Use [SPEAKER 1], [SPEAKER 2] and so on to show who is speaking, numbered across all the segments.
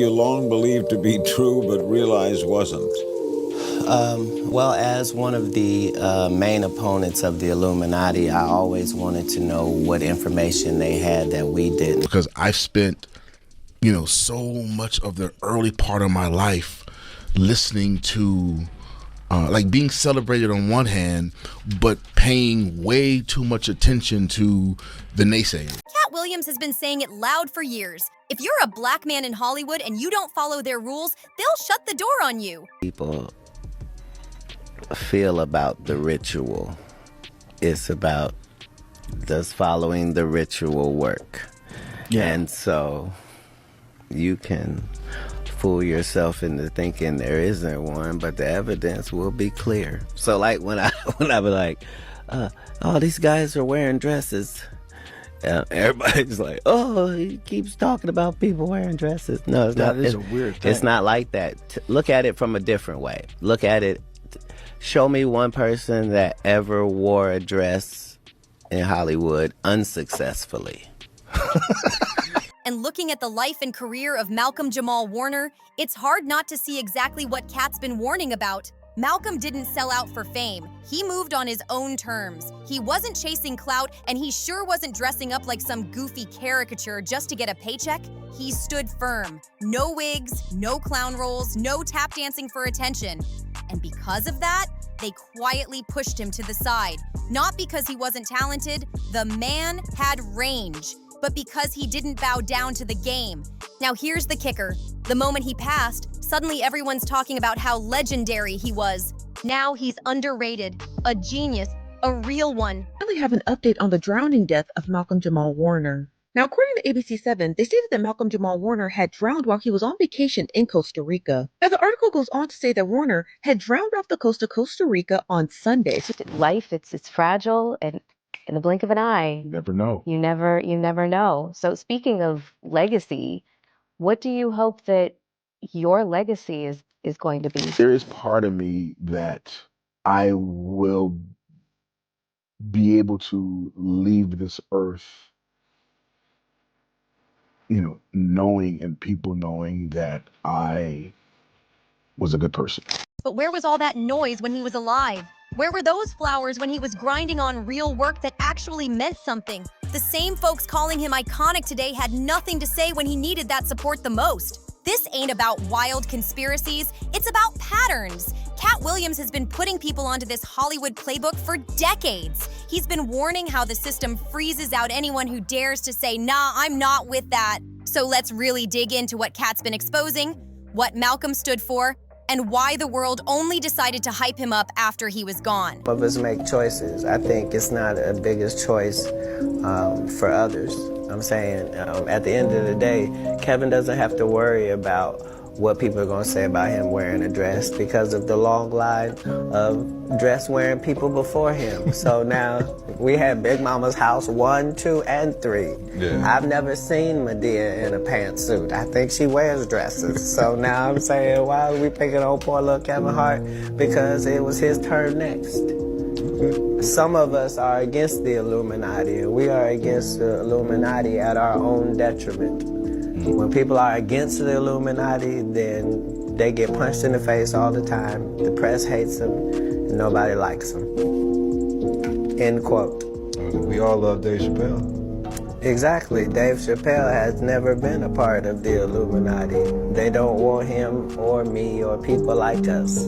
[SPEAKER 1] You long believed to be true but realized wasn't?
[SPEAKER 2] Well, as one of the main opponents of the Illuminati, I always wanted to know what information they had that we didn't.
[SPEAKER 3] Because I've spent, so much of the early part of my life listening to, like being celebrated on one hand, but paying way too much attention to the naysayers.
[SPEAKER 4] Katt Williams has been saying it loud for years. If you're a black man in Hollywood and you don't follow their rules, they'll shut the door on you.
[SPEAKER 2] People feel about the ritual. It's about does following the ritual work. Yeah. And so you can fool yourself into thinking there isn't one, but the evidence will be clear. So like when I be like, oh, these guys are wearing dresses. Everybody's like, oh, he keeps talking about people wearing dresses. No, it's not.
[SPEAKER 5] That is a weird thing.
[SPEAKER 2] It's not like that. Look at it from a different way. Look at it. Show me one person that ever wore a dress in Hollywood unsuccessfully.
[SPEAKER 4] And looking at the life and career of Malcolm-Jamal Warner, it's hard not to see exactly what Katt's been warning about. Malcolm didn't sell out for fame. He moved on his own terms. He wasn't chasing clout, and he sure wasn't dressing up like some goofy caricature just to get a paycheck. He stood firm. No wigs, no clown roles, no tap dancing for attention. And because of that, they quietly pushed him to the side. Not because he wasn't talented, the man had range, but because he didn't bow down to the game. Now here's the kicker. The moment he passed, suddenly everyone's talking about how legendary he was. Now he's underrated, a genius, a real one.
[SPEAKER 6] We finally have an update on the drowning death of Malcolm-Jamal Warner. Now, according to ABC7, they stated that Malcolm-Jamal Warner had drowned while he was on vacation in Costa Rica. Now, the article goes on to say that Warner had drowned off the coast of Costa Rica on Sunday.
[SPEAKER 7] Life, it's fragile, and in the blink of an eye,
[SPEAKER 5] You never know.
[SPEAKER 7] you never know. So speaking of legacy, what do you hope that your legacy is going to be?
[SPEAKER 5] There is part of me that I will be able to leave this earth, knowing and people knowing that I was a good person.
[SPEAKER 4] But where was all that noise when he was alive? Where were those flowers when he was grinding on real work that actually meant something? The same folks calling him iconic today had nothing to say when he needed that support the most. This ain't about wild conspiracies, it's about patterns. Katt Williams has been putting people onto this Hollywood playbook for decades. He's been warning how the system freezes out anyone who dares to say, nah, I'm not with that. So let's really dig into what Katt's been exposing, what Malcolm stood for, and why the world only decided to hype him up after he was gone.
[SPEAKER 2] Some of us make choices. I think it's not a biggest choice for others. I'm saying at the end of the day, Kevin doesn't have to worry about what people are going to say about him wearing a dress because of the long line of dress-wearing people before him. So now we have Big Mama's house 1, 2, and 3. Yeah. I've never seen Medea in a pantsuit. I think she wears dresses. So now I'm saying, why are we picking on poor little Kevin Hart? Because it was his turn next. Some of us are against the Illuminati, and we are against the Illuminati at our own detriment. When people are against the Illuminati, then they get punched in the face all the time. The press hates them, and nobody likes them. End quote.
[SPEAKER 1] We all love Dave Chappelle.
[SPEAKER 2] Exactly. Dave Chappelle has never been a part of the Illuminati. They don't want him or me or people like us.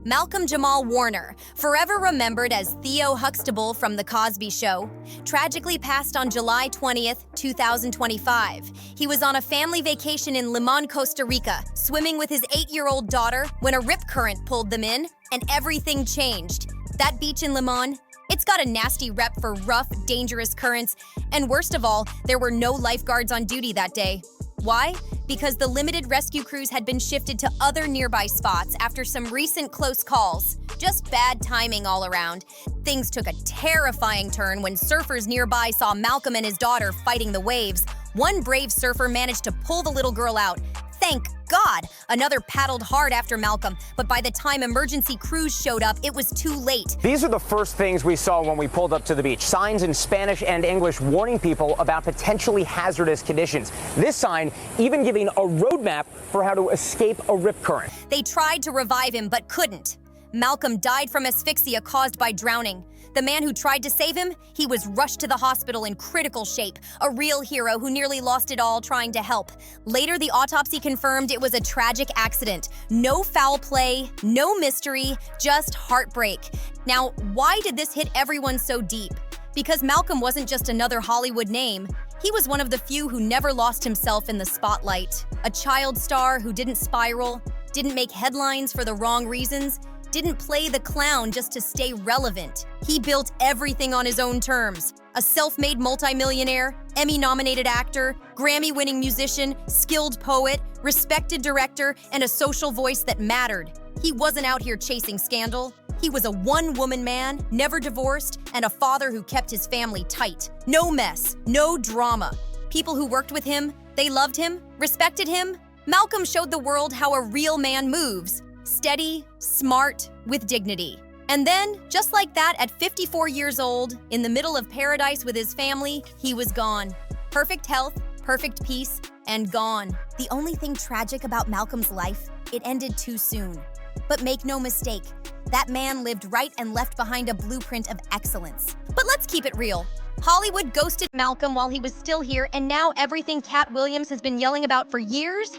[SPEAKER 4] Malcolm-Jamal Warner, forever remembered as Theo Huxtable from The Cosby Show, tragically passed on July 20th, 2025. He was on a family vacation in Limon, Costa Rica, swimming with his 8-year-old daughter when a rip current pulled them in, and everything changed. That beach in Limon, it's got a nasty rep for rough, dangerous currents, and worst of all, there were no lifeguards on duty that day. Why? Because the limited rescue crews had been shifted to other nearby spots after some recent close calls. Just bad timing all around. Things took a terrifying turn when surfers nearby saw Malcolm and his daughter fighting the waves. One brave surfer managed to pull the little girl out. Thank God! Another paddled hard after Malcolm, but by the time emergency crews showed up, it was too late.
[SPEAKER 8] These are the first things we saw when we pulled up to the beach. Signs in Spanish and English warning people about potentially hazardous conditions. This sign even giving a roadmap for how to escape a rip current.
[SPEAKER 4] They tried to revive him, but couldn't. Malcolm died from asphyxia caused by drowning. The man who tried to save him, he was rushed to the hospital in critical shape, a real hero who nearly lost it all trying to help. Later, the autopsy confirmed it was a tragic accident. No foul play, no mystery, just heartbreak. Now, why did this hit everyone so deep? Because Malcolm wasn't just another Hollywood name. He was one of the few who never lost himself in the spotlight. A child star who didn't spiral, didn't make headlines for the wrong reasons, didn't play the clown just to stay relevant. He built everything on his own terms. A self-made multimillionaire, Emmy-nominated actor, Grammy-winning musician, skilled poet, respected director, and a social voice that mattered. He wasn't out here chasing scandal. He was a one-woman man, never divorced, and a father who kept his family tight. No mess, no drama. People who worked with him, they loved him, respected him. Malcolm showed the world how a real man moves. Steady, smart, with dignity. And then, just like that, at 54 years old, in the middle of paradise with his family, he was gone. Perfect health, perfect peace, and gone. The only thing tragic about Malcolm's life, it ended too soon. But make no mistake, that man lived right and left behind a blueprint of excellence. But let's keep it real. Hollywood ghosted Malcolm while he was still here, and now everything Katt Williams has been yelling about for years?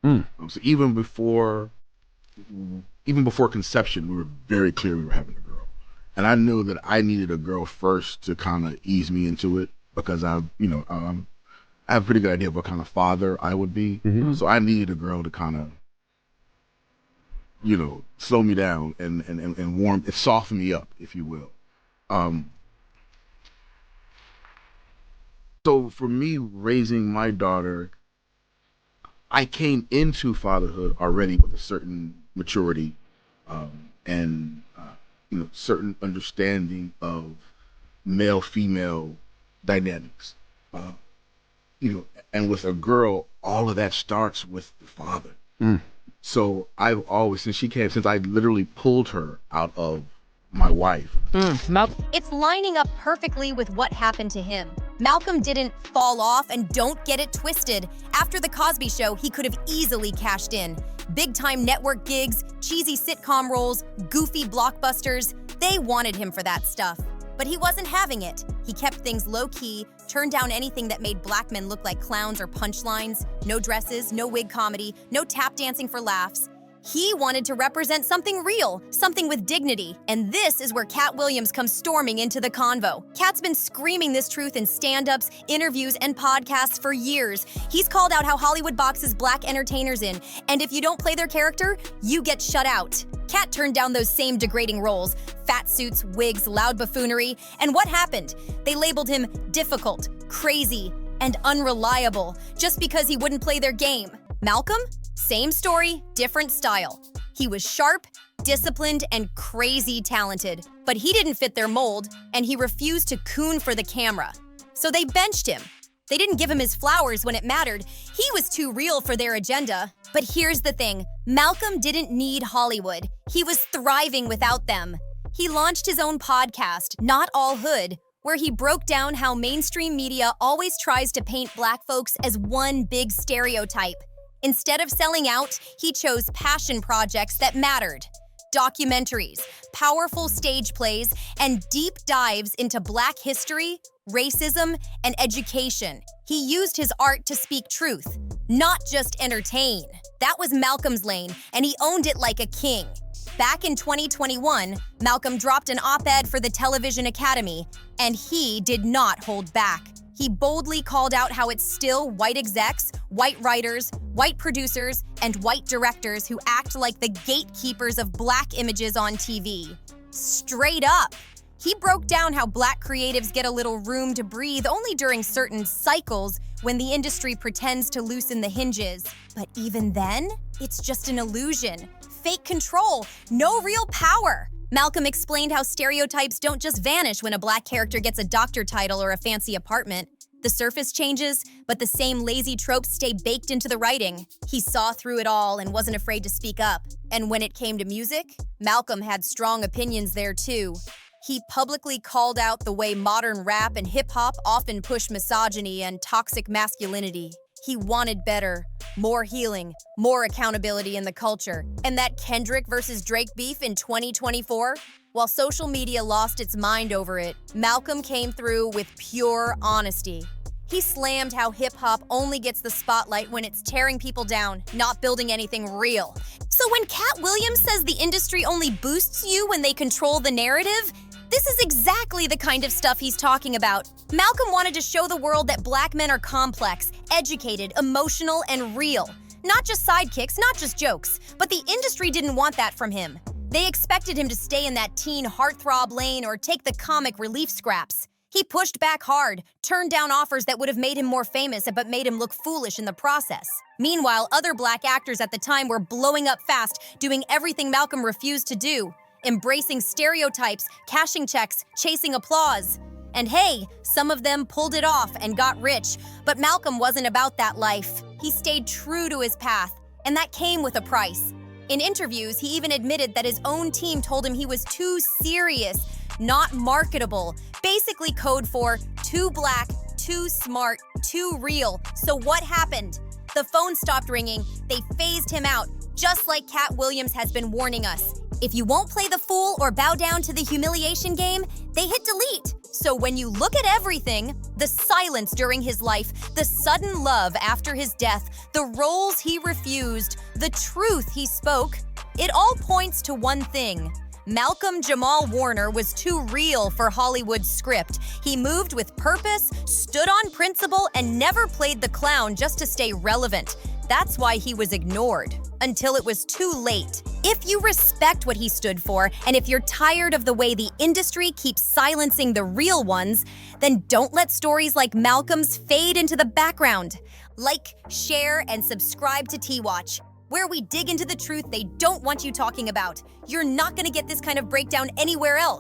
[SPEAKER 3] So even before conception, we were very clear we were having a girl. And I knew that I needed a girl first to kind of ease me into it, because I have a pretty good idea of what kind of father I would be. So I needed a girl to kind of, slow me down and warm, soften me up, if you will. So for me, raising my daughter, I came into fatherhood already with a certain maturity and certain understanding of male-female dynamics. And with a girl, all of that starts with the father. So I've always, since I literally pulled her out of my wife.
[SPEAKER 4] It's lining up perfectly with what happened to him. Malcolm didn't fall off, and don't get it twisted. After The Cosby Show, he could have easily cashed in. Big-time network gigs, cheesy sitcom roles, goofy blockbusters. They wanted him for that stuff. But he wasn't having it. He kept things low-key, turned down anything that made black men look like clowns or punchlines. No dresses, no wig comedy, no tap dancing for laughs. He wanted to represent something real, something with dignity. And this is where Katt Williams comes storming into the convo. Katt's been screaming this truth in stand-ups, interviews, and podcasts for years. He's called out how Hollywood boxes black entertainers in, and if you don't play their character, you get shut out. Katt turned down those same degrading roles, fat suits, wigs, loud buffoonery, and what happened? They labeled him difficult, crazy, and unreliable, just because he wouldn't play their game. Malcolm? Same story, different style. He was sharp, disciplined, and crazy talented, but he didn't fit their mold, and he refused to coon for the camera. So they benched him. They didn't give him his flowers when it mattered. He was too real for their agenda. But here's the thing, Malcolm didn't need Hollywood. He was thriving without them. He launched his own podcast, Not All Hood, where he broke down how mainstream media always tries to paint black folks as one big stereotype. Instead of selling out, he chose passion projects that mattered. Documentaries, powerful stage plays, and deep dives into Black history, racism, and education. He used his art to speak truth, not just entertain. That was Malcolm's lane, and he owned it like a king. Back in 2021, Malcolm dropped an op-ed for the Television Academy, and he did not hold back. He boldly called out how it's still white execs, white writers, white producers, and white directors who act like the gatekeepers of Black images on TV. Straight up. He broke down how Black creatives get a little room to breathe only during certain cycles when the industry pretends to loosen the hinges. But even then, it's just an illusion. Fake control, no real power. Malcolm explained how stereotypes don't just vanish when a Black character gets a doctor title or a fancy apartment. The surface changes, but the same lazy tropes stay baked into the writing. He saw through it all and wasn't afraid to speak up. And when it came to music, Malcolm had strong opinions there too. He publicly called out the way modern rap and hip-hop often push misogyny and toxic masculinity. He wanted better, more healing, more accountability in the culture. And that Kendrick versus Drake beef in 2024? While social media lost its mind over it, Malcolm came through with pure honesty. He slammed how hip-hop only gets the spotlight when it's tearing people down, not building anything real. So when Katt Williams says the industry only boosts you when they control the narrative, this is exactly the kind of stuff he's talking about. Malcolm wanted to show the world that black men are complex, educated, emotional, and real. Not just sidekicks, not just jokes. But the industry didn't want that from him. They expected him to stay in that teen heartthrob lane or take the comic relief scraps. He pushed back hard, turned down offers that would have made him more famous but made him look foolish in the process. Meanwhile, other black actors at the time were blowing up fast, doing everything Malcolm refused to do. Embracing stereotypes, cashing checks, chasing applause. And hey, some of them pulled it off and got rich, but Malcolm wasn't about that life. He stayed true to his path, and that came with a price. In interviews, he even admitted that his own team told him he was too serious, not marketable, basically code for too black, too smart, too real. So what happened? The phone stopped ringing, they phased him out, just like Katt Williams has been warning us. If you won't play the fool or bow down to the humiliation game, they hit delete. So when you look at everything, the silence during his life, the sudden love after his death, the roles he refused, the truth he spoke, it all points to one thing. Malcolm-Jamal Warner was too real for Hollywood's script. He moved with purpose, stood on principle, and never played the clown just to stay relevant. That's why he was ignored, until it was too late. If you respect what he stood for, and if you're tired of the way the industry keeps silencing the real ones, then don't let stories like Malcolm's fade into the background. Like, share, and subscribe to T-Watch, where we dig into the truth they don't want you talking about. You're not gonna get this kind of breakdown anywhere else.